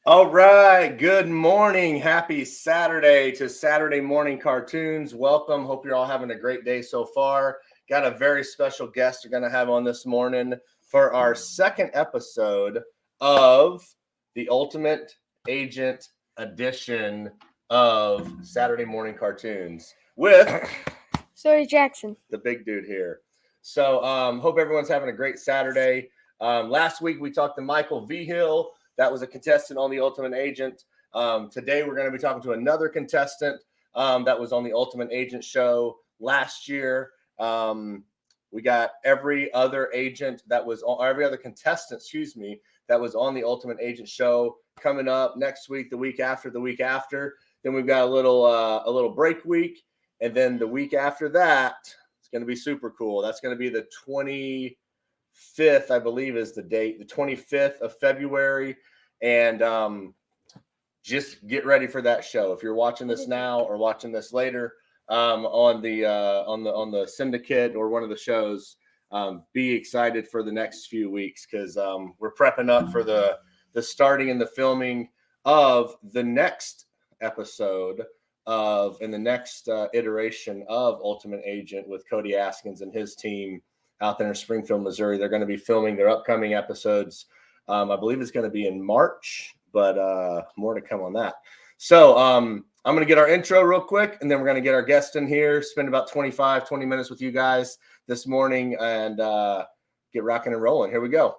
All right. Good morning. Happy Saturday to Saturday Morning Cartoons. Welcome. Hope you're all having a great day so far. Got a very special guest we're going to have on this morning for our second episode of the Ultimate Agent Edition of Saturday Morning Cartoons with Sorry, Jackson, the big dude here. So hope everyone's having a great Saturday. Last week we talked to Michael V. Hill. That was a contestant on the Ultimate Agent. Today we're going to be talking to another contestant that was on the Ultimate Agent show last year. We got every other agent that was on, every other contestant, that was on the Ultimate Agent show coming up next week, the week after, the week after. Then we've got a little break week, and then the week after that, it's going to be super cool. That's going to be the 25th, I believe, is the date, the 25th of February. And just get ready for that show. If you're watching this now or watching this later on the syndicate or one of the shows, be excited for the next few weeks because we're prepping up for the starting and the filming of the next episode in the next iteration of Ultimate Agent with Cody Askins and his team out there in Springfield, Missouri. They're going to be filming their upcoming episodes. I believe it's going to be in March, but more to come on that. So I'm going to get our intro real quick, and then we're going to get our guest in here, spend about 20 minutes with you guys this morning, and get rocking and rolling. Here we go.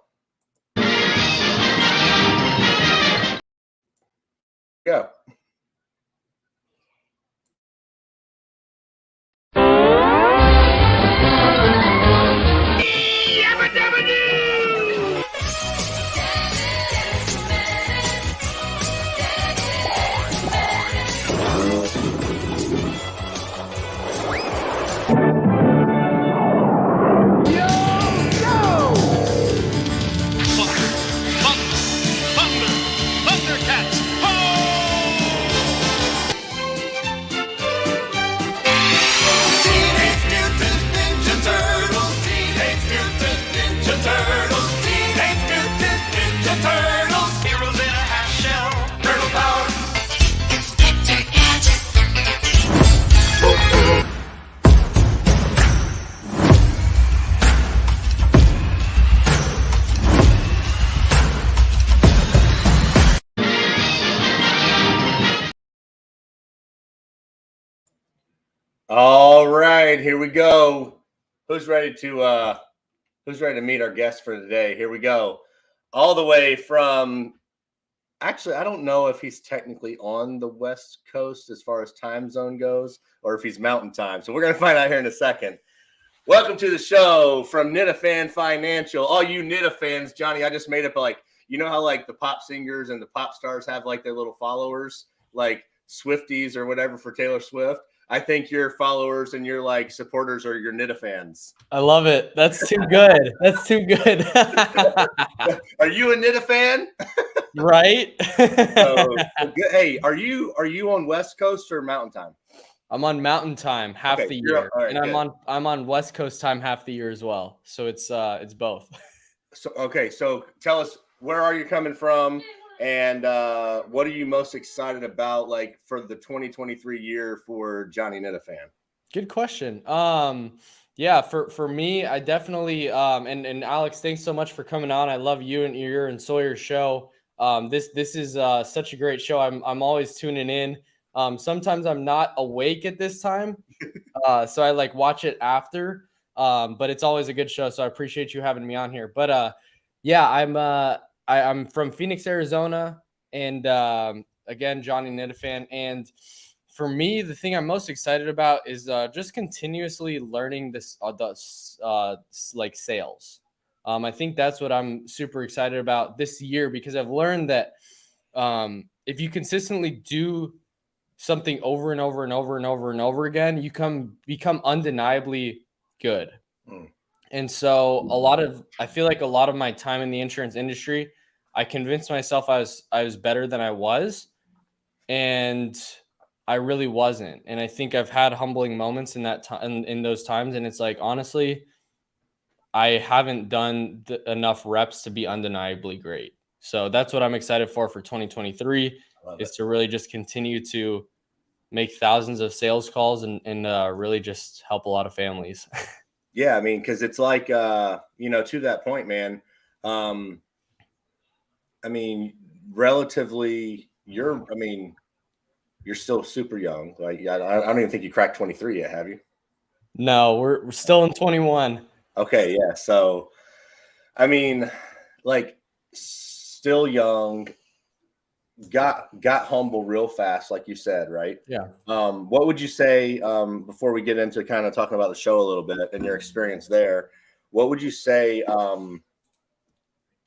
Go. All right, here we go. Who's ready to meet our guest for today? Here we go. All the way from, actually, I don't know if he's technically on the West Coast as far as time zone goes, or if he's Mountain Time. So we're going to find out here in a second. Welcome to the show from Nitafan Financial. All you Nitafans, Johnny, I just made up you know how like the pop singers and the pop stars have like their little followers, like Swifties or whatever for Taylor Swift. I think your followers and your like supporters are your Nitafans. I love it. That's too good. That's too good. Are you a Nitafan? Right? Hey, are you on West Coast or Mountain Time? I'm on Mountain Time half the year, right, and I'm on West Coast time half the year as well. So it's both. So tell us, where are you coming from? And what are you most excited about, like, for the 2023 year for Johnny Nitafan? Good question. Yeah, for me, I definitely and Alex, thanks so much for coming on. I love you and your and Sawyer's show. This is such a great show. I'm always tuning in. Sometimes I'm not awake at this time, so I like watch it after. But it's always a good show, so I appreciate you having me on here. But yeah, I'm from Phoenix, Arizona, and again, Johnny Nitafan. And for me, the thing I'm most excited about is just continuously learning this like sales. I think that's what I'm super excited about this year, because I've learned that if you consistently do something over and over and over and over and over again, you become undeniably good. And so I feel like a lot of my time in the insurance industry, I convinced myself I was better than I was, and I really wasn't. And I think I've had humbling moments in that time, in those times. And it's like, honestly, I haven't done enough reps to be undeniably great. So that's what I'm excited for 2023 is to really just continue to make thousands of sales calls and really just help a lot of families. Yeah, I mean, because it's like, to that point, man. I mean, relatively, you're still super young. Like, I don't even think you cracked 23 yet, have you? No, we're still in 21. Okay, yeah. So, I mean, like, still young, got humble real fast, like you said, right? Yeah. What would you say, before we get into kind of talking about the show a little bit and your experience there? What would you say?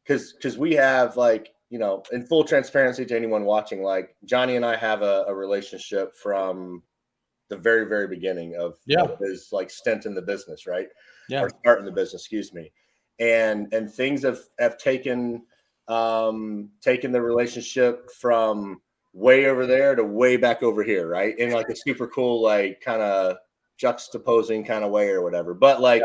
Because we have, like, in full transparency to anyone watching, like, Johnny and I have a relationship from the very, very beginning of his, like, stint in the business, right? Yeah. Or start in the business, excuse me. And things have taken the relationship from way over there to way back over here, right? In like a super cool, like, kind of juxtaposing kind of way or whatever. But like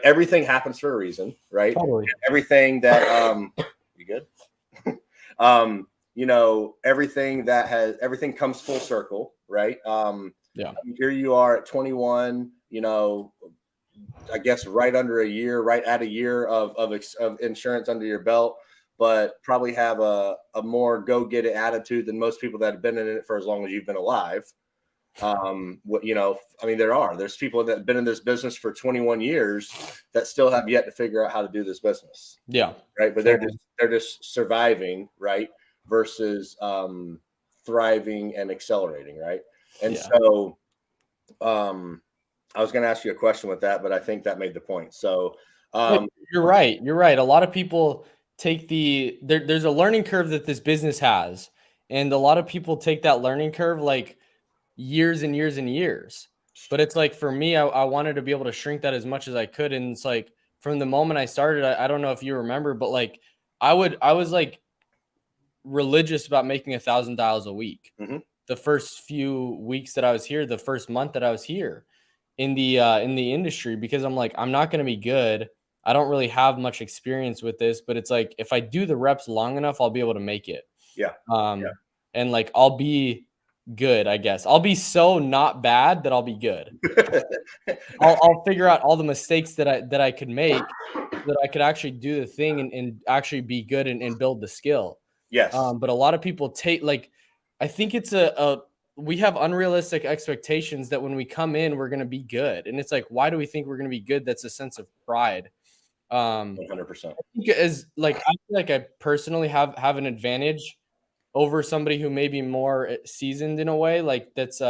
everything happens for a reason, right? Totally. Everything that you good? Everything comes full circle, right? Here you are at 21, I guess right at a year of insurance under your belt, but probably have a more go get it attitude than most people that have been in it for as long as you've been alive. There's people that have been in this business for 21 years that still have yet to figure out how to do this business. Yeah. Right. But they're just surviving, right? Versus thriving and accelerating, right? And so I was going to ask you a question with that, but I think that made the point. So you're right. You're right. A lot of people take there's a learning curve that this business has. And a lot of people take that learning curve like years and years and years. But it's like, for me, I wanted to be able to shrink that as much as I could. And it's like, from the moment I started, I don't know if you remember, but like I was like religious about making 1,000 dials a week. Mm-hmm. The first few weeks that I was here, the first month that I was here in the industry, because I'm like, I'm not going to be good. I don't really have much experience with this, but it's like, if I do the reps long enough, I'll be able to make it. Yeah. And like, I'll be good, I guess. I'll be so not bad that I'll be good. I'll figure out all the mistakes that I could make so that I could actually do the thing and actually be good and build the skill. Yes. But a lot of people I think it's we have unrealistic expectations that when we come in, we're going to be good. And it's like, why do we think we're going to be good? That's a sense of pride. 100%. I feel like I personally have an advantage over somebody who may be more seasoned in a way, like that's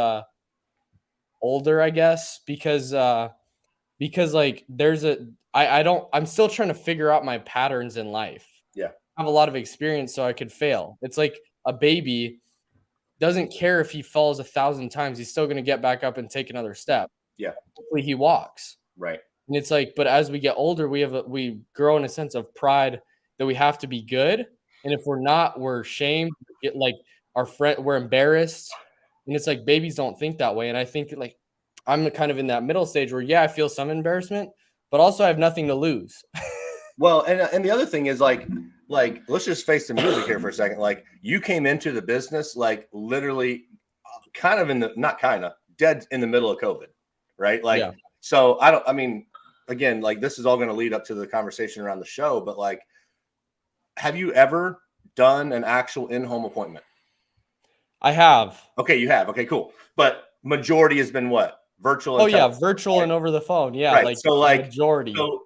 older, I guess, because like I'm still trying to figure out my patterns in life. Yeah. I have a lot of experience, so I could fail. It's like a baby doesn't care if he falls 1,000 times. He's still going to get back up and take another step. Yeah. Hopefully he walks. Right. And it's like, but as we get older, we grow in a sense of pride that we have to be good. And if we're not, we're shamed. We're embarrassed. And it's like, babies don't think that way. And I think like I'm kind of in that middle stage where, I feel some embarrassment, but also I have nothing to lose. Well, and the other thing is like let's just face the music here for a second. Like, you came into the business like literally kind of dead in the middle of COVID, right? Like, So again, like, this is all going to lead up to the conversation around the show, but like, have you ever done an actual in-home appointment? I have. Okay, you have. Okay, cool. But majority has been what? Virtual. Oh yeah, virtual and over the phone. Yeah, right. Like, so like majority. So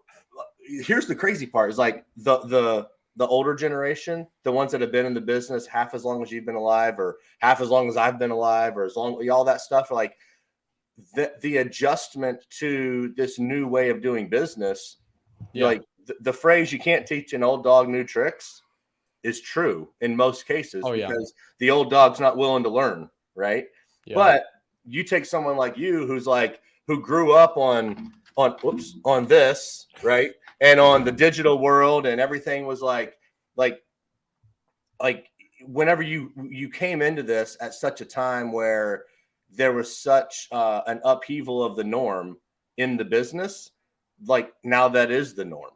here's the crazy part: is like the older generation, the ones that have been in the business half as long as you've been alive, or half as long as I've been alive, or as long, all that stuff. Like the adjustment to this new way of doing business, like the phrase "you can't teach an old dog new tricks" is true in most cases, because the old dog's not willing to learn, right? Yeah. But you take someone like you who grew up on this, right? And on the digital world, and everything was like whenever you came into this at such a time where there was such an upheaval of the norm in the business, like now that is the norm,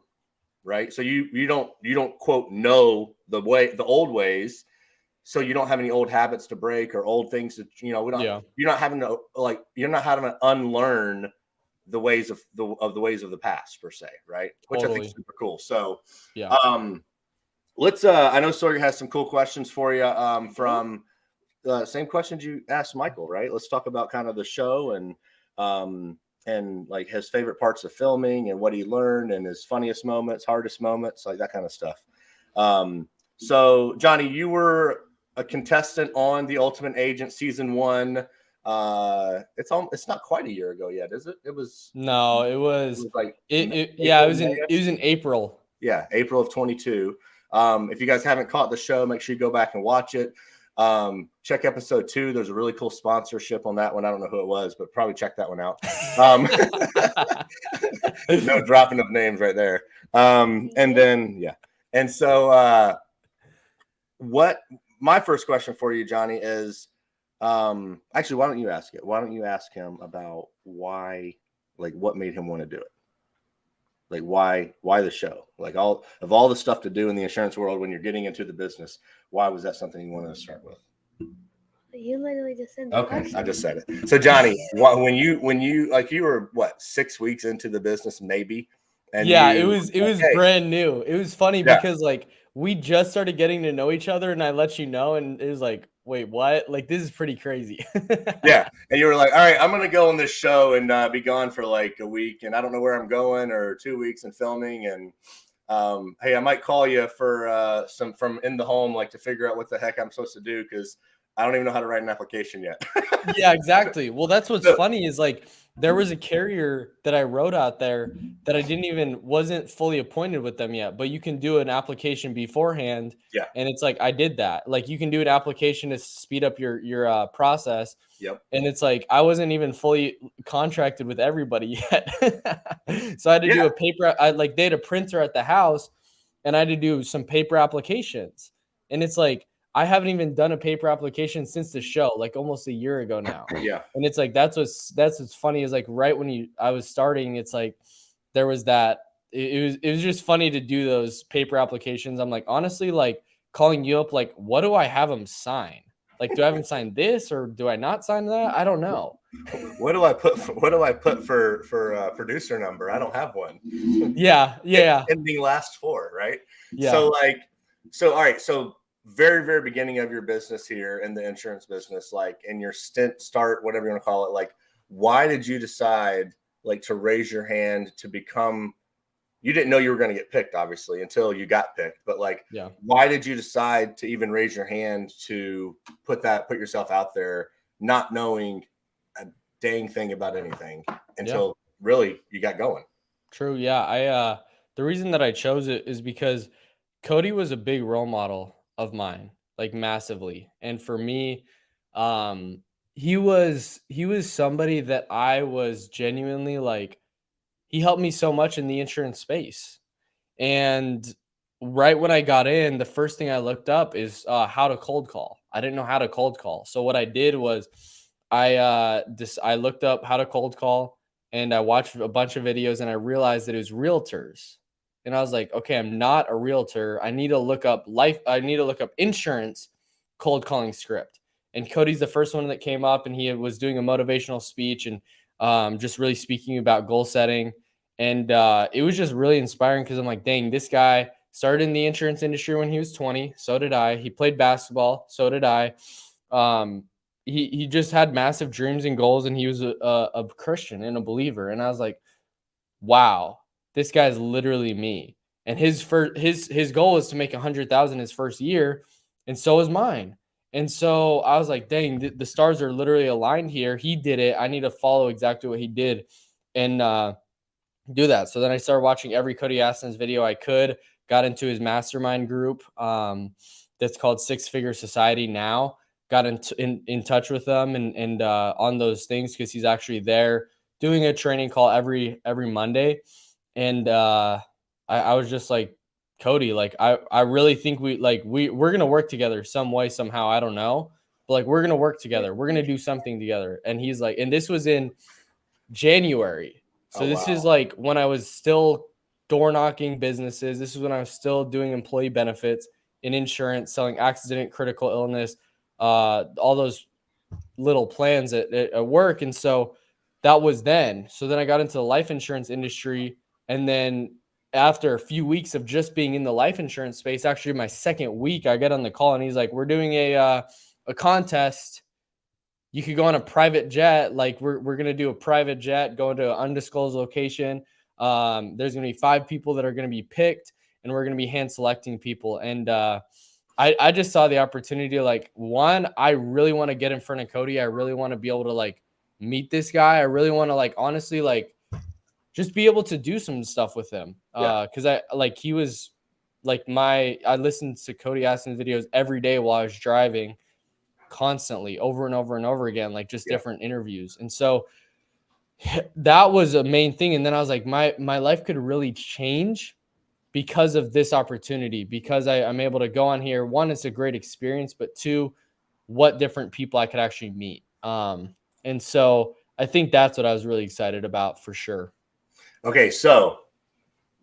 right? So you don't quote know the old ways. So you don't have any old habits to break or old things that, we don't, you're not having to unlearn the ways of the ways of the past per se. Right. Which I think is super cool. So, let's, I know Sawyer has some cool questions for you, from same questions you asked Michael, right? Let's talk about kind of the show and like his favorite parts of filming and what he learned and his funniest moments, hardest moments, like that kind of stuff. So Johnny, you were a contestant on The Ultimate Agent season 1. It's not quite a year ago yet, is it? It was like it was in April. Yeah, April of 22. If you guys haven't caught the show, make sure you go back and watch it. Check episode 2. There's a really cool sponsorship on that one. I don't know who it was, but probably check that one out. No dropping of names right there. And then and so what my first question for you, Johnny, is actually, why don't you ask it? Why don't you ask him about why, like, what made him want to do it? Like, why the show? Like, all the stuff to do in the insurance world when you're getting into the business, why was that something you wanted to start with? You literally just said that. Okay, I just said it. So Johnny, when you like, you were what, 6 weeks into the business, maybe? And it was brand new. It was funny because like we just started getting to know each other, and I let you know, and it was like, wait, what? Like, this is pretty crazy. Yeah. And you were like, all right, I'm going to go on this show and be gone for like a week. And I don't know where I'm going, or 2 weeks in filming. And hey, I might call you for some from in the home, like to figure out what the heck I'm supposed to do, because I don't even know how to write an application yet. Yeah, exactly. Well, that's what's funny is like there was a carrier that I wrote out there that I wasn't fully appointed with them yet, but you can do an application beforehand. Yeah. And it's like, I did that. Like, you can do an application to speed up your process. Yep. And it's like, I wasn't even fully contracted with everybody yet. So I had to do a paper. They had a printer at the house, and I had to do some paper applications. And it's like, I haven't even done a paper application since the show, like almost a year ago now. Yeah. And it's like, that's what's funny is like right when I was starting, it's like there was that, it was just funny to do those paper applications. I'm like, honestly, like calling you up, like, what do I have them sign? Like, do I have them sign this, or do I not sign that? I don't know. What do I put for producer number? I don't have one. Yeah. Ending last 4, right? Yeah. So all right. So very, very beginning of your business here in the insurance business, like in your start, whatever you want to call it, like, why did you decide like to raise your hand to become, you didn't know you were going to get picked, obviously, until you got picked, but like, why did you decide to even raise your hand to put yourself out there, not knowing a dang thing about anything until really you got going? True. Yeah. The reason that I chose it is because Cody was a big role model of mine, like massively. And for me, he was somebody that I was genuinely like, he helped me so much in the insurance space. And right when I got in, the first thing I looked up is how to cold call. I didn't know how to cold call. So what I did was I looked up how to cold call, and I watched a bunch of videos, and I realized that it was realtors. And I was like, okay, I'm not a realtor. I need to look up insurance cold calling script. And Cody's the first one that came up, and he was doing a motivational speech and just really speaking about goal setting. And it was just really inspiring because I'm like, dang, this guy started in the insurance industry when he was 20. So did I. He played basketball. So did I. He just had massive dreams and goals, and he was a Christian and a believer. And I was like, wow, this guy's literally me. And his goal is to make 100,000 his first year, and so is mine. And so I was like, dang, the stars are literally aligned here. He did it. I need to follow exactly what he did and do that. So then I started watching every Cody Aston's video I could, got into his mastermind group that's called 6 Figure Society now, got in touch with them and on those things, because he's actually there doing a training call every Monday. And I was just like, Cody, like, I really think we're going to work together some way, somehow. I don't know. But like, we're going to work together. We're going to do something together. And he's like, and this was in January. So this is like when I was still door knocking businesses. This is when I was still doing employee benefits in insurance, selling accident, critical illness, all those little plans at work. And so that was then. So then I got into the life insurance industry. And then after a few weeks of just being in the life insurance space, actually my second week, I get on the call and he's like, we're doing a contest. You could go on a private jet. Like we're going to do a private jet, go to an undisclosed location. There's going to be 5 people that are going to be picked, and we're going to be hand selecting people. And I just saw the opportunity. Like, one, I really want to get in front of Cody. I really want to be able to like meet this guy. I really want to like, honestly, like just be able to do some stuff with him. Cause he was like I listened to Cody Aston videos every day while I was driving, constantly, over and over and over again, like just different interviews. And so that was a main thing. And then I was like, my life could really change because of this opportunity, because I'm able to go on here. One, it's a great experience, but 2, what different people I could actually meet. And so I think that's what I was really excited about for sure. Okay, so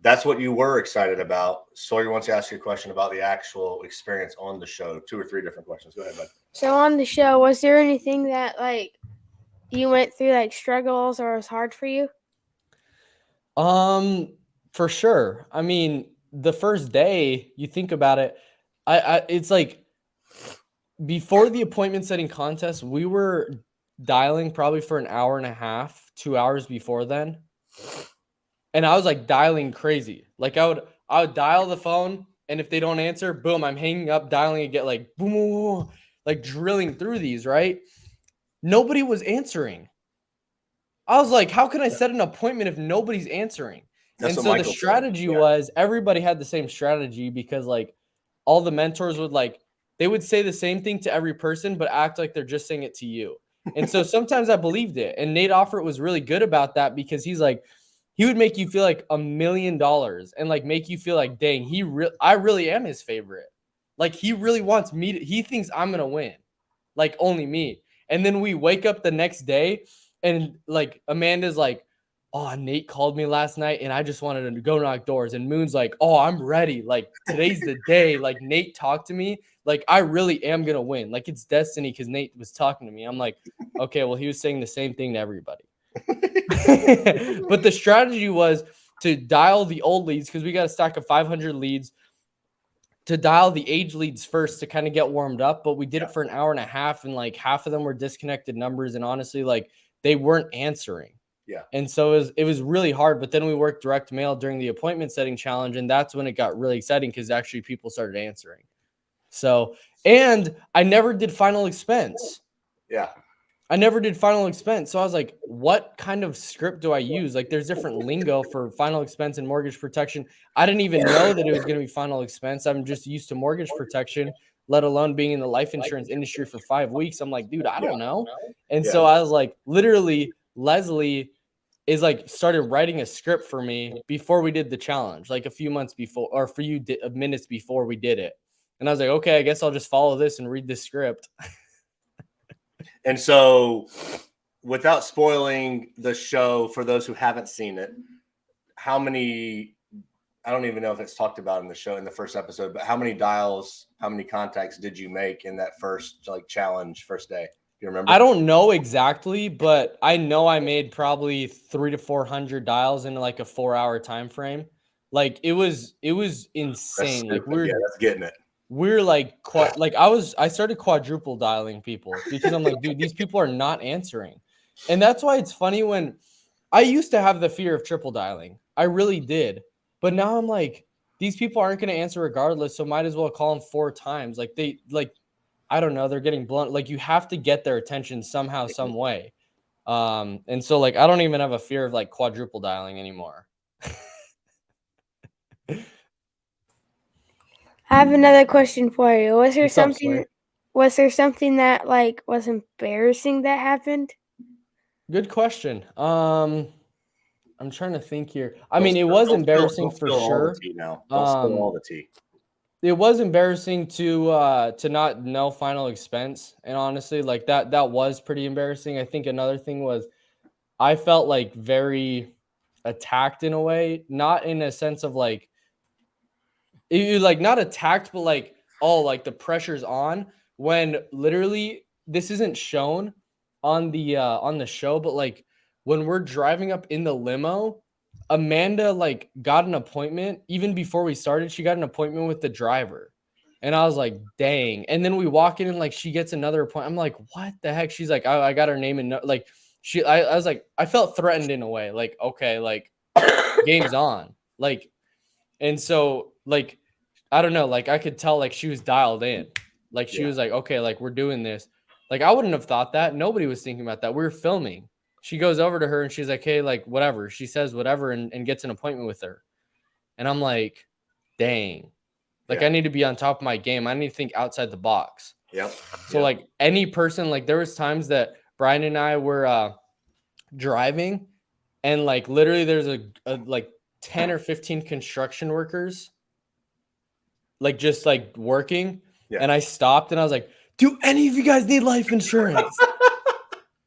that's what you were excited about. Sawyer wants to ask you a question about the actual experience on the show. 2 or 3 different questions. Go ahead, bud. So on the show, was there anything that like you went through like struggles or was hard for you? For sure. I mean, the first day, you think about it, it's like before the appointment setting contest, we were dialing probably for an hour and a half, 2 hours before then. And I was like dialing crazy. Like I would dial the phone, and if they don't answer, boom, I'm hanging up, dialing and get like boom, boom, boom, like drilling through these, right? Nobody was answering. I was like, how can I set an appointment if nobody's answering? That's and so the strategy was everybody had the same strategy, because like all the mentors would like, they would say the same thing to every person, but act like they're just saying it to you. And so sometimes I believed it. And Nate Offert was really good about that, because he's like, he would make you feel like $1 million and like make you feel like, dang, I really am his favorite. Like he really wants me to, he thinks I'm going to win, like only me. And then we wake up the next day and like Amanda's like, oh, Nate called me last night and I just wanted to go knock doors. And Moon's like, oh, I'm ready. Like today's the day. Like Nate talked to me. Like I really am going to win. Like it's destiny, because Nate was talking to me. I'm like, okay, well, he was saying the same thing to everybody. But the strategy was to dial the old leads, because we got a stack of 500 leads, to dial the age leads first to kind of get warmed up. But we did it for an hour and a half, and like half of them were disconnected numbers, and honestly, like they weren't answering. Yeah. And so it was really hard. But then we worked direct mail during the appointment setting challenge, and that's when it got really exciting, because actually people started answering. So, and I never did final expense. Yeah. I never did final expense. So I was like, what kind of script do I use? Like there's different lingo for final expense and mortgage protection. I didn't even know that it was going to be final expense. I'm just used to mortgage protection, let alone being in the life insurance industry for 5 weeks. I'm like, dude, I don't know. And so I was like, literally, Leslie is like started writing a script for me before we did the challenge, like a few months before, or a few minutes before we did it. And I was like, okay, I guess I'll just follow this and read this script. And so, without spoiling the show for those who haven't seen it, how many, I don't even know if it's talked about in the show in the first episode, but how many dials, how many contacts did you make in that first like challenge first day? You remember? I don't know exactly, but I know I made probably 300 to 400 dials in like a 4-hour time frame. Like it was insane. Like that's getting it. We're like I started quadruple dialing people, because I'm like, dude, these people are not answering. And that's why it's funny, when I used to have the fear of triple dialing. I really did. But now I'm like, these people aren't going to answer regardless, so might as well call them 4 times. Like I don't know, they're getting blunt. Like you have to get their attention somehow, some way. And so like I don't even have a fear of like quadruple dialing anymore. I have another question for you. Was there something that like was embarrassing that happened? Good question. I'm trying to think here. I mean, it was embarrassing for sure. Don't spill all the tea. It was embarrassing to not know final expense, and honestly, like that was pretty embarrassing. I think another thing was I felt like very attacked in a way, not in a sense of like, you like not attacked, but like, oh, like the pressure's on, when literally this isn't shown on the show, but like when we're driving up in the limo, Amanda like got an appointment even before we started. She got an appointment with the driver. And I was like, dang. And then we walk in and like she gets another appointment. I'm like, what the heck? She's like, I got her name and like I was like, I felt threatened in a way. Like, okay, like game's on. Like, and so like I don't know, like I could tell like she was dialed in. Like she was like, okay, like we're doing this. Like I wouldn't have thought that. Nobody was thinking about that. We were filming. She goes over to her and she's like, hey, like whatever. She says whatever and gets an appointment with her. And I'm like, dang. Like I need to be on top of my game. I need to think outside the box. Yep. So like any person, like there was times that Brian and I were driving and like literally there's a like 10 or 15 construction workers like just like working. And I stopped and I was like, do any of you guys need life insurance?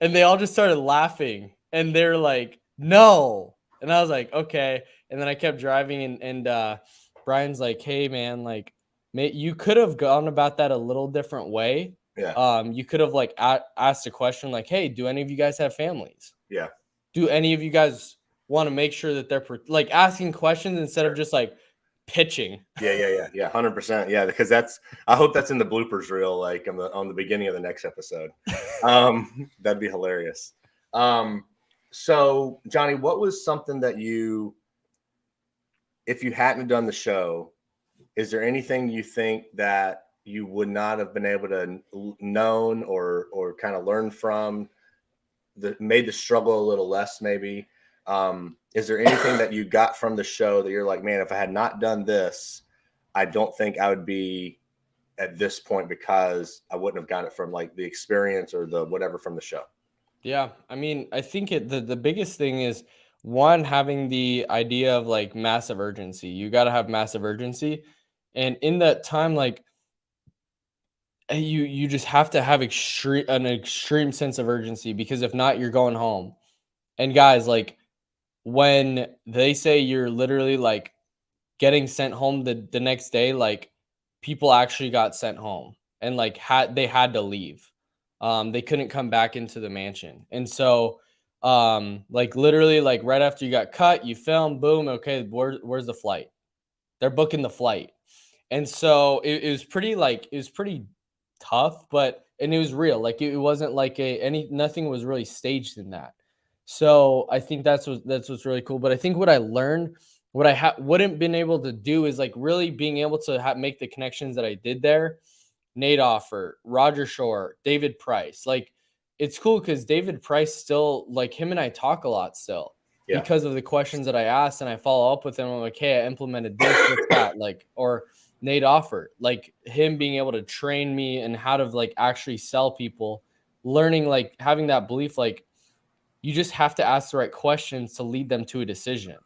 And they all just started laughing and they're like, no. And I was like, okay. And then I kept driving and Brian's like, hey man, like you could have gone about that a little different way. Yeah. You could have like asked a question like, hey, do any of you guys have families? Yeah. Do any of you guys want to make sure that they're like asking questions instead of just like pitching? Yeah. 100%. Yeah. Because I hope that's in the bloopers reel, like on the beginning of the next episode. That'd be hilarious. So Johnny, what was something that if you hadn't done the show, is there anything you think that you would not have been able to known or kind of learn from that made the struggle a little less maybe? Is there anything that you got from the show that you're like, man, if I had not done this, I don't think I would be at this point because I wouldn't have gotten it from like the experience or the whatever from the show? Yeah. I mean, I think the biggest thing is one, having the idea of like massive urgency. You got to have massive urgency. And in that time, like you just have to have an extreme sense of urgency, because if not, you're going home. And guys, like when they say you're literally like getting sent home the next day, like people actually got sent home and like they had to leave. They couldn't come back into the mansion. And so like literally like right after you got cut, you film, boom, okay, where's the flight? They're booking the flight. And so it was pretty tough, and it was real. Like it wasn't like nothing was really staged in that. So I think that's what's really cool. But I think what I learned, what I wouldn't been able to do is like really being able to make the connections that I did there. Nate Offer, Roger Shore, David Price. Like it's cool because David Price still, like him and I talk a lot still because of the questions that I asked, and I follow up with him. I'm like, hey, I implemented this, what's that? Like, or Nate Offer, like him being able to train me and how to like actually sell people, learning, like having that belief, like you just have to ask the right questions to lead them to a decision.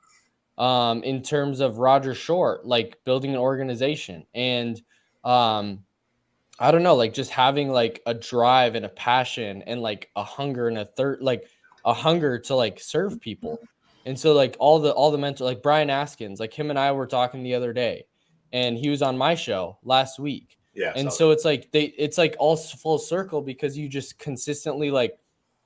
In terms of Roger Shore, like building an organization and I don't know, like just having like a drive and a passion and like a hunger and a hunger to like serve people. And so like all the mentor, like Brian Askins, like him and I were talking the other day and he was on my show last week. Yeah. And so it's like all full circle, because you just consistently like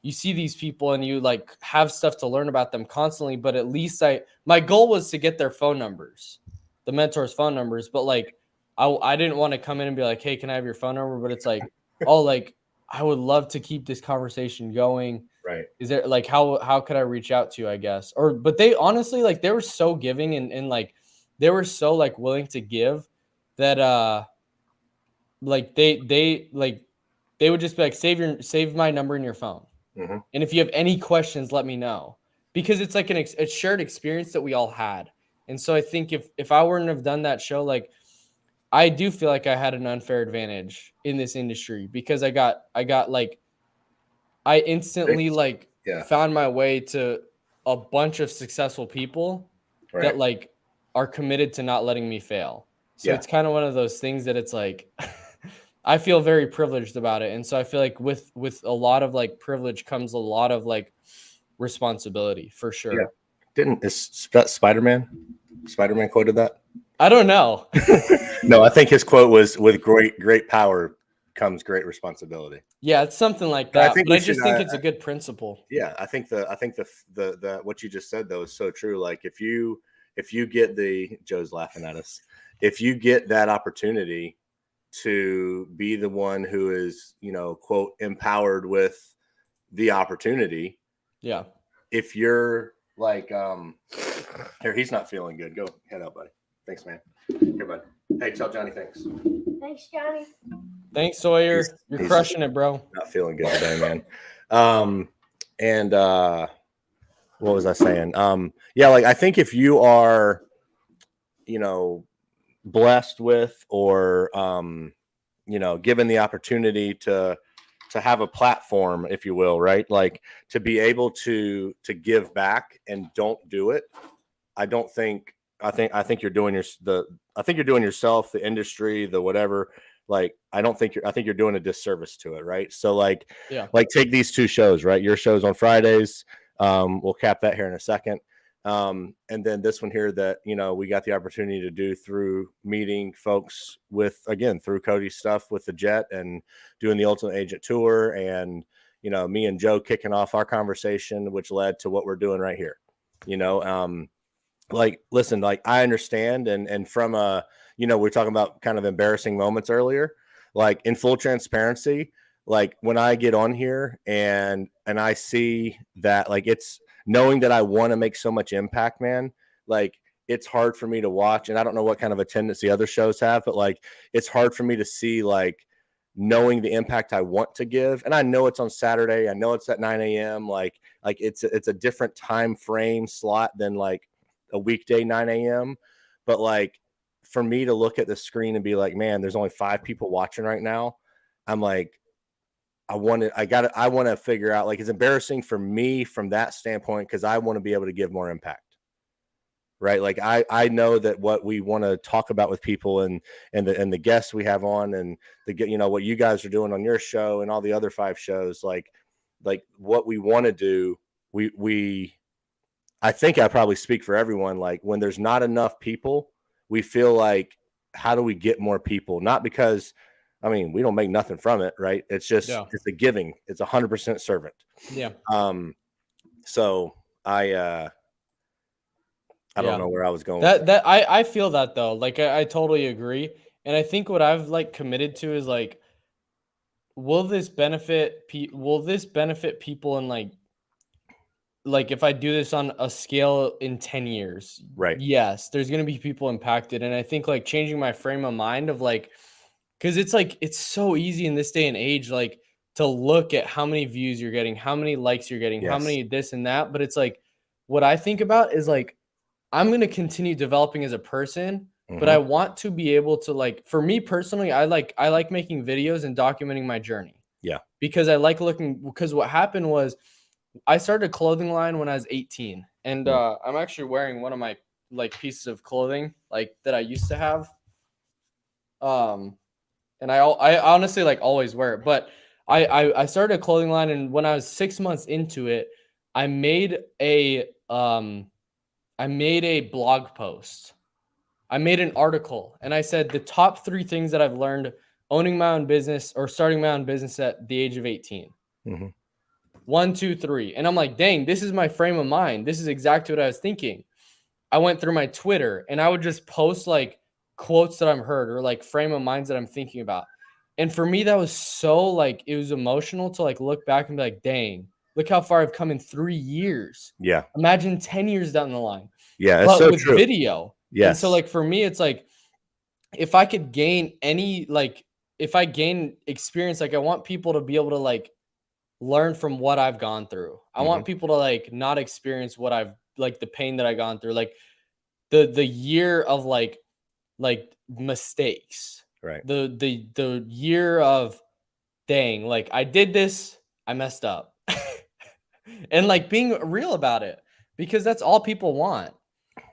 you see these people and you like have stuff to learn about them constantly. But at least my goal was to get their phone numbers, the mentors' phone numbers. But like I didn't want to come in and be like, hey, can I have your phone number? But it's like, oh, like I would love to keep this conversation going. Right. Is there like how could I reach out to you, I guess? But they honestly, like they were so giving and like they were so like willing to give that like they would just be like, save my number in your phone. Mm-hmm. And if you have any questions, let me know, because it's like a shared experience that we all had. And so I think if I wouldn't have done that show, like I do feel like I had an unfair advantage in this industry, because I got like I instantly like found my way to a bunch of successful people that like are committed to not letting me fail. So it's kind of one of those things that it's like I feel very privileged about it. And so I feel like with a lot of like privilege comes a lot of like responsibility, for sure. Is that Spider-Man? Spider-Man quoted that? I don't know. No, I think his quote was, with great power comes great responsibility. Yeah, it's something like But I that. think But I we just should, think it's a good principle. yeah, I think the what you just said though is so true. Like if you get Joe's laughing at us, if you get that opportunity to be the one who is, quote, empowered with the opportunity. Yeah. If you're like, here, he's not feeling good. Go head out, buddy. Thanks, man. Here, bud. Hey, tell Johnny thanks. Thanks, Johnny. Thanks, Sawyer. You're crushing it, bro. Not feeling good today, man. And what was I saying? Yeah, like I think if you are, blessed with or given the opportunity to have a platform, if you will, right? Like to be able to give back and don't do it. I think you're doing yourself, the industry, the whatever. Like, I think you're doing a disservice to it. Right. So like, Yeah. Like take these two shows, right? Your show's on Fridays. We'll cap that here in a second. And then this one here that, we got the opportunity to do through meeting folks through Cody's stuff with the Jet and doing the Ultimate Agent Tour and, me and Joe kicking off our conversation, which led to what we're doing right here. Like, listen, like I understand. And from we're talking about kind of embarrassing moments earlier, like in full transparency, like when I get on here and I see that, like, it's knowing that I want to make so much impact, man, like it's hard for me to watch. And I don't know what kind of attendance the other shows have, but like, it's hard for me to see, like, knowing the impact I want to give. And I know it's on Saturday. I know it's at 9 a.m. Like it's a different time frame slot than like a weekday 9 a.m. But like for me to look at the screen and be like, man, there's only 5 people watching right now. I'm like, I want to figure out, like, it's embarrassing for me from that standpoint, because I want to be able to give more impact. Right. Like I know that what we want to talk about with people and the guests we have on and what you guys are doing on your show and all the other 5 shows, like what we want to do, I think I probably speak for everyone. Like when there's not enough people, we feel like, how do we get more people? Not because, I mean, we don't make nothing from it, right? It's just, It's a giving. It's 100% servant. Yeah. So I don't know where I was going. I feel that though. Like I totally agree. And I think what I've like committed to is like, will this benefit people in like if I do this on a scale in 10 years, right? Yes, there's going to be people impacted. And I think like changing my frame of mind of like, cause it's like, it's so easy in this day and age, like to look at how many views you're getting, how many likes you're getting, how many this and that. But it's like, what I think about is like, I'm going to continue developing as a person, but I want to be able to, like, for me personally, I like making videos and documenting my journey. Yeah. Because because what happened was I started a clothing line when I was 18 and I'm actually wearing one of my like pieces of clothing like that I used to have. And I honestly like always wear it, but I started a clothing line, and when I was 6 months into it, I made a blog post. I made an article, and I said the top 3 things that I've learned owning my own business or starting my own business at the age of 18. 1, 2, 3. And I'm like, dang, this is my frame of mind. This is exactly what I was thinking. I went through my Twitter and I would just post like quotes that I've heard or like frame of minds that I'm thinking about. And for me, that was so like, it was emotional to like look back and be like, dang, look how far I've come in 3 years. Yeah. Imagine 10 years down the line. Yeah. But so with true. video. Yes. And so like for me, it's like, if I could gain if I gain experience, like I want people to be able to like learn from what I've gone through. I want people to like not experience what I've like the pain that I gone through, like the year of like mistakes, right? The year of dang, like I did this, I messed up, and like being real about it, because that's all people want.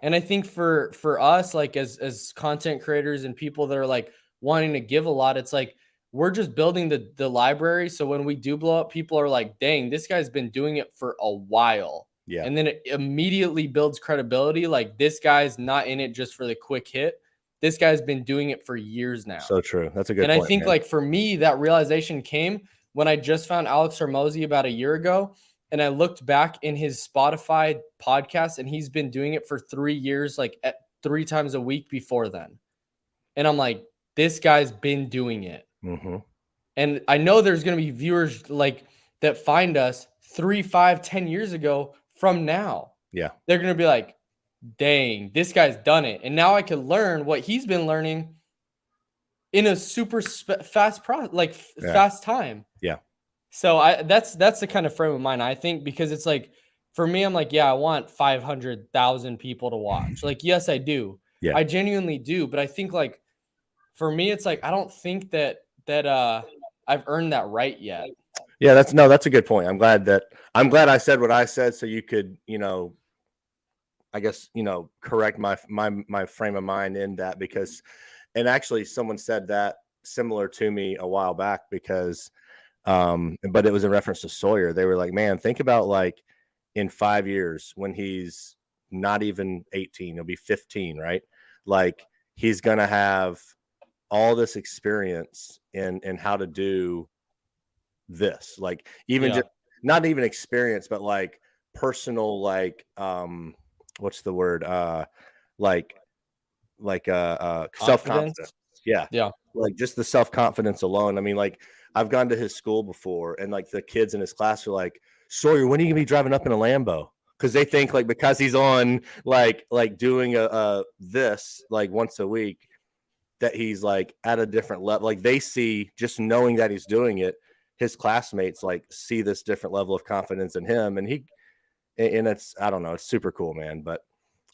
And I think for us, like as content creators and people that are like wanting to give a lot, it's like we're just building the library. So when we do blow up, people are like, dang, this guy's been doing it for a while. Yeah. And then it immediately builds credibility. Like, this guy's not in it just for the quick hit. This guy's been doing it for years now. So true. That's a good point. point. And I think, man. like, for me, that realization came when I just found Alex Hormozy about a year ago. And I looked back in his Spotify podcast, and he's been doing it for 3 years, like 3 times a week before then. And I'm like, this guy's been doing it. Mm-hmm. And I know there's going to be viewers like that find us 3, 5, 10 years ago from now. Yeah. They're going to be like, dang, this guy's done it. And now I can learn what he's been learning in a super fast fast time. Yeah. So that's the kind of frame of mind, I think, because it's like, for me, I'm like, yeah, I want 500,000 people to watch. Like, yes, I do. Yeah. I genuinely do. But I think, like, for me, it's like, I don't think that I've earned that right yet. Yeah, that's a good point. I'm glad I said what I said, so you could, I guess, correct my frame of mind in that, because, and actually someone said that similar to me a while back, because but it was in reference to Sawyer. They were like, man, think about, like, in 5 years when he's not even 18, he'll be 15, right? Like, he's gonna have all this experience in how to do this, like, even just not even experience, but like personal, like, what's the word, self-confidence. Yeah, like, just the self-confidence alone. I mean, like, I've gone to his school before, and like the kids in his class are like, Sawyer, when are you gonna be driving up in a Lambo? Because they think, like, because he's on like doing this like once a week, that he's like at a different level. Like, they see, just knowing that he's doing it, his classmates like see this different level of confidence in him, and it's, I don't know, it's super cool, man. But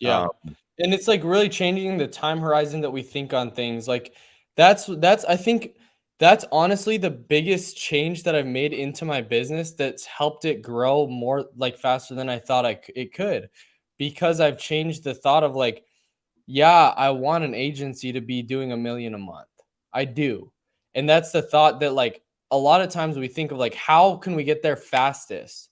and it's like really changing the time horizon that we think on things. Like, that's I think that's honestly the biggest change that I've made into my business, that's helped it grow more, like, faster than I thought it could, because I've changed the thought of, like, yeah, I want an agency to be doing $1 million a month. I do. And that's the thought that, like, a lot of times we think of, like, how can we get there fastest?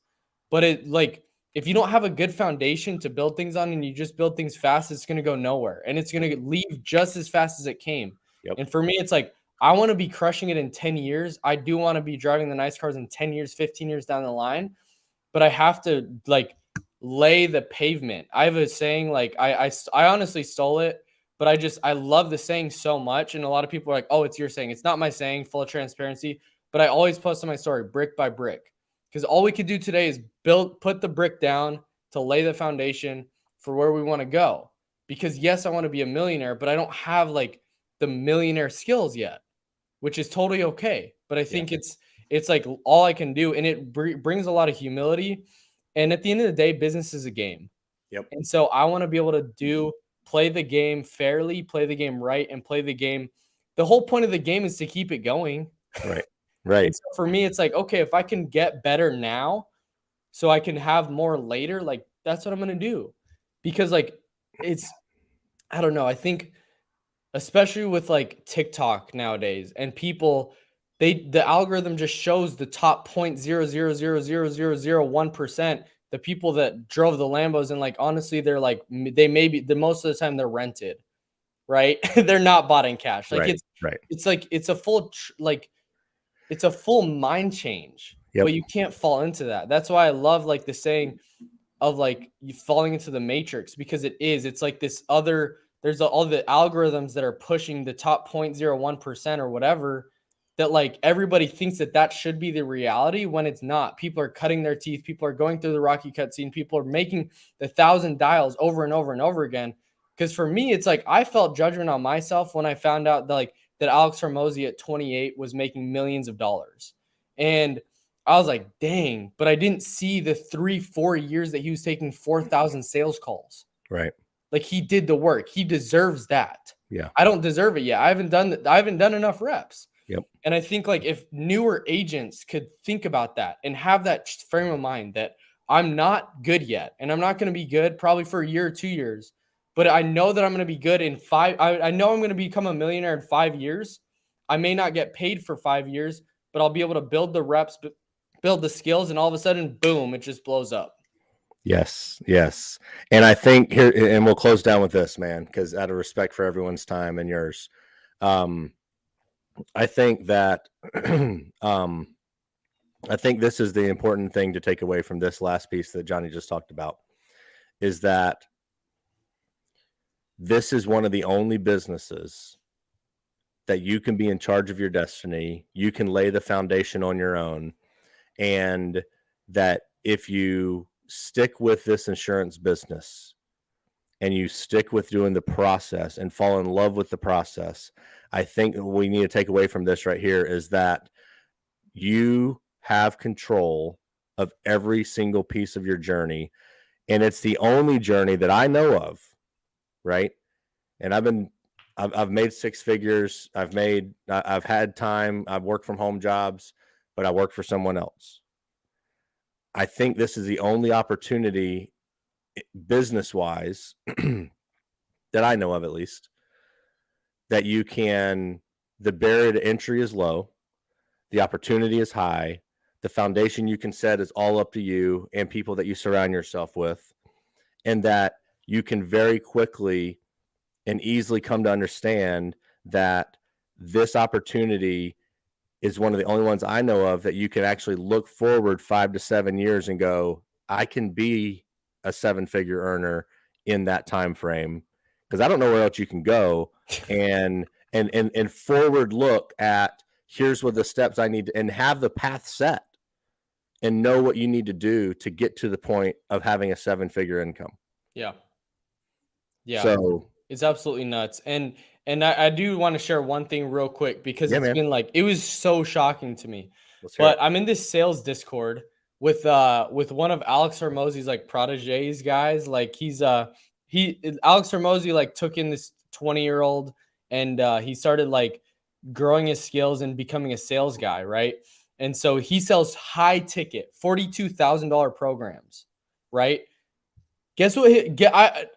But it, like, if you don't have a good foundation to build things on, and you just build things fast, it's going to go nowhere, and it's going to leave just as fast as it came. Yep. And for me, it's like, I want to be crushing it in 10 years. I do want to be driving the nice cars in 10 years, 15 years down the line, but I have to, like, lay the pavement. I have a saying, like, I honestly stole it, but I love the saying so much. And a lot of people are like, oh, it's your saying. It's not my saying, full of transparency, but I always post on my story, brick by brick, because all we could do today is put the brick down to lay the foundation for where we want to go. Because yes, I want to be a millionaire, but I don't have, like, the millionaire skills yet, which is totally okay. But I think it's like all I can do, and it brings a lot of humility. And at the end of the day, business is a game. Yep. And so I want to be able to play the game fairly, play the game right, and play the game. The whole point of the game is to keep it going. Right. Right. So for me, it's like, okay, if I can get better now so I can have more later, like, that's what I'm going to do. Because, like, I don't know. I think, especially with, like, TikTok nowadays, and people, the algorithm just shows the top 0.0000001%, the people that drove the Lambos, and, like, honestly, they're like, they may be, the most of the time they're rented, right? They're not bought in cash. Like, it's like, it's a full it's a full mind change. Yep. But you can't fall into that. That's why I love, like, the saying of, like, you falling into the matrix, because it's like this other, there's all the algorithms that are pushing the top 0.01% or whatever, that, like, everybody thinks that should be the reality, when it's not. People are cutting their teeth. People are going through the Rocky cutscene. People are making the 1,000 dials over and over and over again. Because for me, it's like, I felt judgment on myself when I found out that, like, that Alex Hormozy at 28 was making millions of dollars. And I was like, dang, but I didn't see the 3-4 years that he was taking 4,000 sales calls. Right. Like, he did the work. He deserves that. Yeah. I don't deserve it yet. I haven't done enough reps. Yep. And I think, like, if newer agents could think about that and have that frame of mind that I'm not good yet, and I'm not going to be good probably for a year or 2 years, but I know that I'm going to be good in 5. I know I'm going to become a millionaire in 5 years. I may not get paid for 5 years, but I'll be able to build the reps, build the skills, and all of a sudden, boom, it just blows up. Yes. And I think here, and we'll close down with this, man, because out of respect for everyone's time and yours, I think that I think this is the important thing to take away from this last piece that Johnny just talked about, is that this is one of the only businesses that you can be in charge of your destiny. You can lay the foundation on your own. And that if you stick with this insurance business and you stick with doing the process and fall in love with the process, I think what we need to take away from this right here is that you have control of every single piece of your journey. And it's the only journey that I know of, right? And I've made six figures. I've had time. I've worked from home jobs, but I work for someone else. I think this is the only opportunity business-wise that I know of, at least, that you can, the barrier to entry is low, the opportunity is high, the foundation you can set is all up to you and people that you surround yourself with, and that you can very quickly and easily come to understand that this opportunity is one of the only ones I know of that you can actually look forward 5 to 7 years and go, I can be a 7-figure earner in that time frame, because I don't know where else you can go, and forward look at here's what the steps I need to, and have the path set and know what you need to do to get to the point of having a 7-figure income. Yeah. So it's absolutely nuts. And I do want to share one thing real quick, because it's been like, it was so shocking to me. But I'm in this sales Discord with one of Alex Hormozy's like proteges guys. Like Alex Hormozy like took in this 20-year-old and he started like growing his skills and becoming a sales guy, right? And so he sells high ticket $42,000 programs, right? Guess what?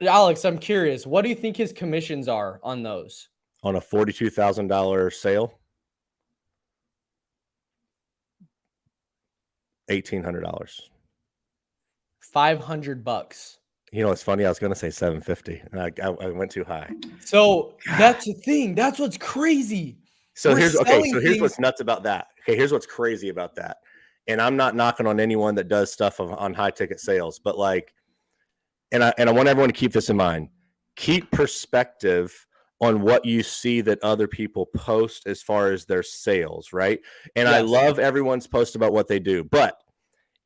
Alex, I'm curious. What do you think his commissions are on those? On a $42,000 sale, $1,800. $500. You know, it's funny. I was going to say $750. I went too high. So that's the thing. That's what's crazy. So here's what's nuts about that. Okay, here's what's crazy about that. And I'm not knocking on anyone that does stuff on high ticket sales, but like, and I want everyone to keep this in mind. Keep perspective on what you see that other people post as far as their sales, right? And yes. I love everyone's post about what they do, but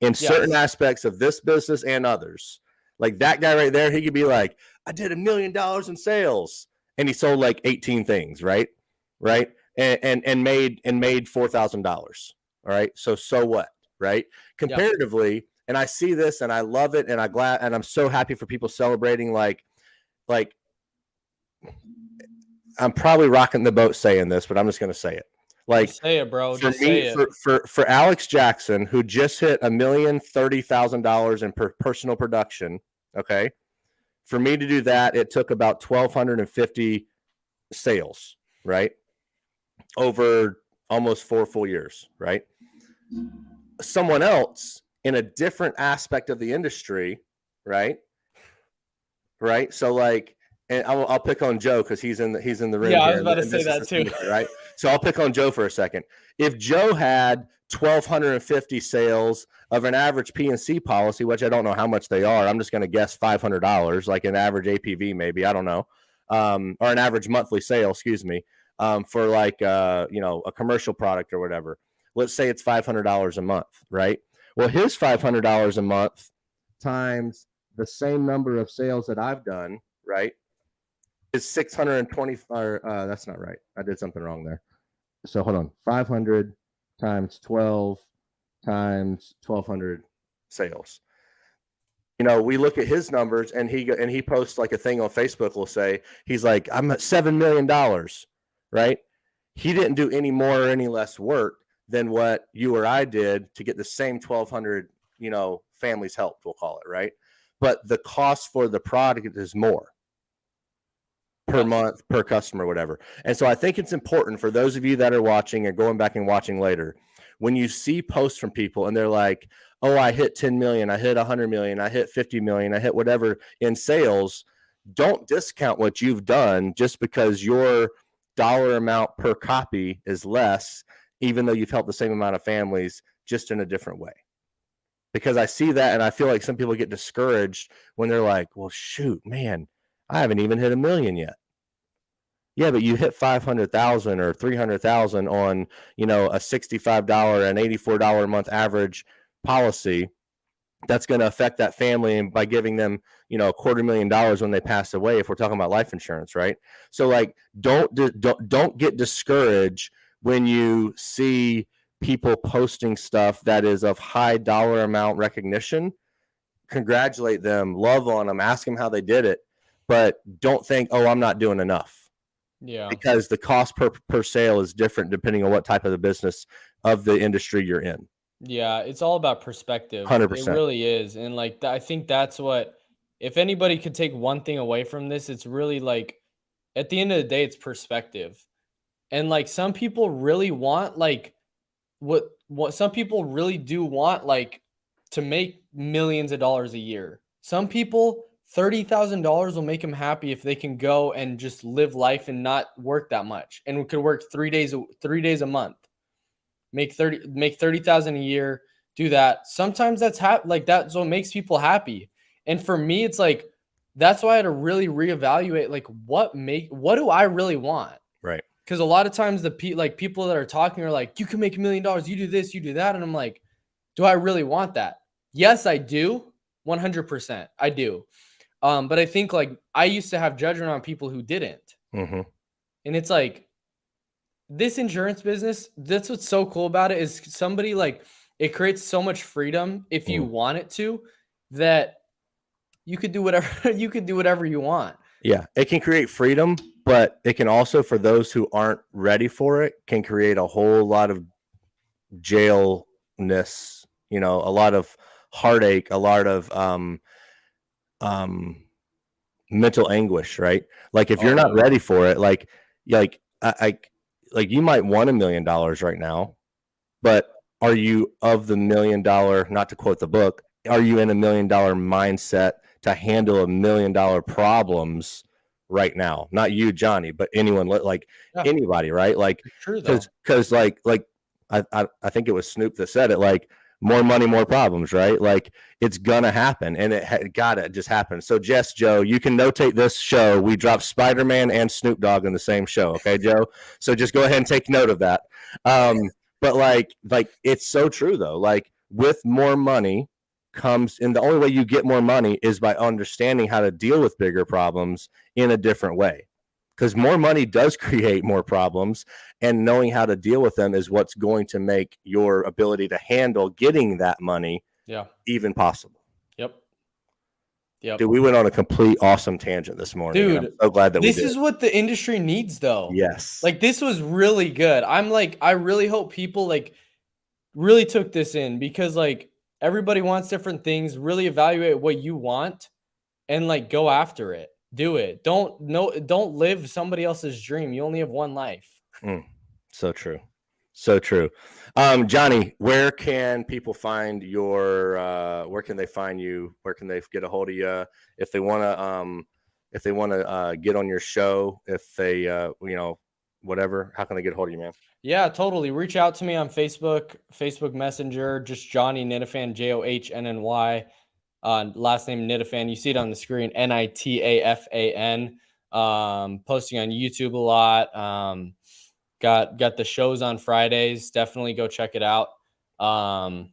in certain aspects of this business and others, like that guy right there, he could be like, I did $1 million in sales and he sold like 18 things, right? And made $4,000. All right. So what? Right. Comparatively, and I see this and I love it and I'm so happy for people celebrating. Like I'm probably rocking the boat saying this, but I'm just going to say it. Like, just say it, bro. For me, for Alex Jackson, who just hit $1,030,000 in personal production. Okay. For me to do that, it took about 1,250 sales, right? Over almost 4 full years, right? Someone else in a different aspect of the industry, right? So like, and I'll pick on Joe because he's in the room. Yeah, I was about to say that too. Right. So I'll pick on Joe for a second. If Joe had 1,250 sales of an average P&C policy, which I don't know how much they are, I'm just going to guess $500, like an average APV, maybe, I don't know, or an average monthly sale, excuse me, for like a commercial product or whatever. Let's say it's $500 a month, right? Well, his $500 a month times the same number of sales that I've done, right, is 620. That's not right. I did something wrong there. So hold on. 500 times 12 times 1,200 sales. You know, we look at his numbers and he posts like a thing on Facebook. Will say he's like, I'm at $7 million, right? He didn't do any more or any less work than what you or I did to get the same 1,200, families helped, we'll call it, right? But the cost for the product is more per month, per customer, whatever. And so I think it's important for those of you that are watching and going back and watching later, when you see posts from people and they're like, oh, I hit 10 million, I hit 100 million, I hit 50 million, I hit whatever in sales. Don't discount what you've done just because your dollar amount per copy is less, even though you've helped the same amount of families, just in a different way. Because I see that, and I feel like some people get discouraged when they're like, well, shoot, man, I haven't even hit 1 million yet. Yeah, but you hit 500,000 or 300,000 on, you know, a $65 and $84 a month average policy. That's going to affect that family, and by giving them, you know, $250,000 when they pass away, if we're talking about life insurance, right? So like, don't get discouraged when you see people posting stuff that is of high dollar amount recognition. Congratulate them, love on them, ask them how they did it, but don't think, oh, I'm not doing enough. Yeah. Because the cost per sale is different depending on what type of the business of the industry you're in. Yeah, it's all about perspective. 100%. It really is. And like I think that's what, if anybody could take one thing away from this, it's really like, at the end of the day, it's perspective. And like some people really want like what some people really do want, like, to make millions of dollars a year. Some people, $30,000 will make them happy if they can go and just live life and not work that much, and we could work 3 days a month, make 30,000 a year, do that. Sometimes that's like that's what makes people happy. And for me, it's like, that's why I had to really reevaluate, like, what do I really want? Right. Because a lot of times people that are talking are like, you can make $1 million, you do this, you do that. And I'm like, do I really want that? Yes, I do. 100%. I do. But I think like I used to have judgment on people who didn't. Mm-hmm. And it's like, this insurance business, that's what's so cool about it, is somebody like, it creates so much freedom if you want it to, that you could do whatever you want. Yeah, it can create freedom, but it can also, for those who aren't ready for it, can create a whole lot of jailness, you know, a lot of heartache, a lot of mental anguish, right? Like if you're not ready for it, like you might want $1 million right now, but are you of the $1 million, not to quote the book, are you in $1 million mindset to handle $1 million problems right now? Not you, Johnny, but anyone, like anybody, right? Like, because like I think it was Snoop that said it, like, more money, more problems, right? Like, it's gonna happen, and it gotta just happen. So Joe, you can notate this show. We dropped Spider-Man and Snoop Dogg in the same show, okay, Joe? So just go ahead and take note of that. But like it's so true though. Like, with more money comes, and the only way you get more money is by understanding how to deal with bigger problems in a different way. Because more money does create more problems, and knowing how to deal with them is what's going to make your ability to handle getting that money even possible. Yep. Dude, we went on a complete awesome tangent this morning. Dude, I'm so glad that this is what the industry needs, though. Yes. Like, this was really good. I'm like, I really hope people like really took this in, because like everybody wants different things. Really evaluate what you want and like go after it. Do it. Don't live somebody else's dream. You only have one life. So true. So true. Johnny, where can people find your, where can they find you? Where can they get a hold of you if they want to get on your show, if they, you know, whatever, how can they get a hold of you, man? Yeah, totally. Reach out to me on Facebook Messenger, just Johnny Nitafan, JOHNNY. Last name Nitafan. You see it on the screen, Nitafan. Posting on YouTube a lot. Got the shows on Fridays. Definitely go check it out. I'm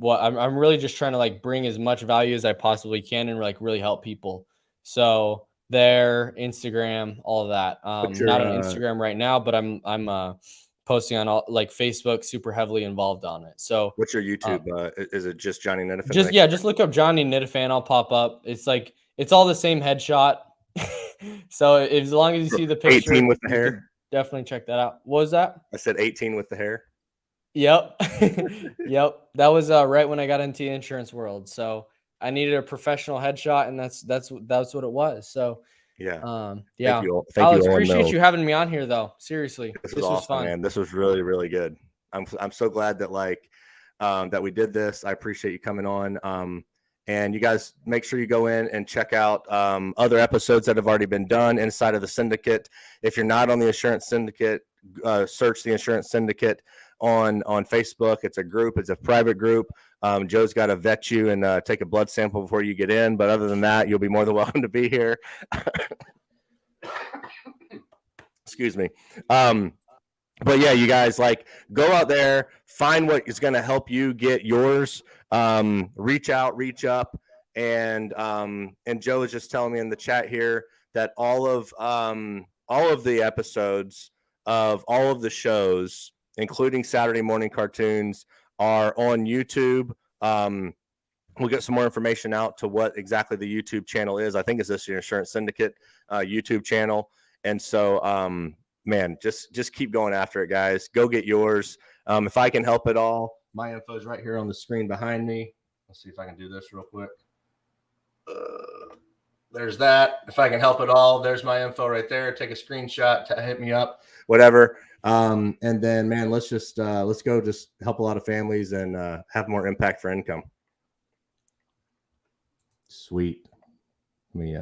really just trying to like bring as much value as I possibly can and like really help people. So there, Instagram, all of that. Not on Instagram right now, but I'm posting on all, like, Facebook, super heavily involved on it. So what's your YouTube? Is it just Johnny Nitafan? Just look up Johnny Nitafan. I'll pop up. It's like, it's all the same headshot. So as long as you see the picture, 18 with the hair, definitely check that out. What was that? I said 18 with the hair. Yep. Yep. That was right when I got into the insurance world. So I needed a professional headshot, and that's what it was. So yeah. Yeah. Thank Alex, you. appreciate you having me on here, though. Seriously. This was awesome, fun, man. This was really, really good. I'm so glad that, like, that we did this. I appreciate you coming on. And you guys make sure you go in and check out other episodes that have already been done inside of the syndicate. If you're not on the Insurance Syndicate, search the Insurance Syndicate on Facebook. It's a group. It's a private group. Joe's got to vet you and take a blood sample before you get in. But other than that, you'll be more than welcome to be here. Excuse me. But yeah, you guys, like, go out there, find what is going to help you get yours. Reach out, reach up, and Joe is just telling me in the chat here that all of the episodes of all of the shows, including Saturday morning cartoons, are on YouTube. We'll get some more information out to what exactly the YouTube channel is. I think it's this Insurance Syndicate YouTube channel, and so. Man, just keep going after it, guys. Go get yours. If I can help at all, my info is right here on the screen behind me. Let's see if I can do this real quick. There's that. If I can help at all, there's my info right there. Take a screenshot, hit me up, whatever. And then, man, let's go just help a lot of families and have more impact for income. Sweet. Let me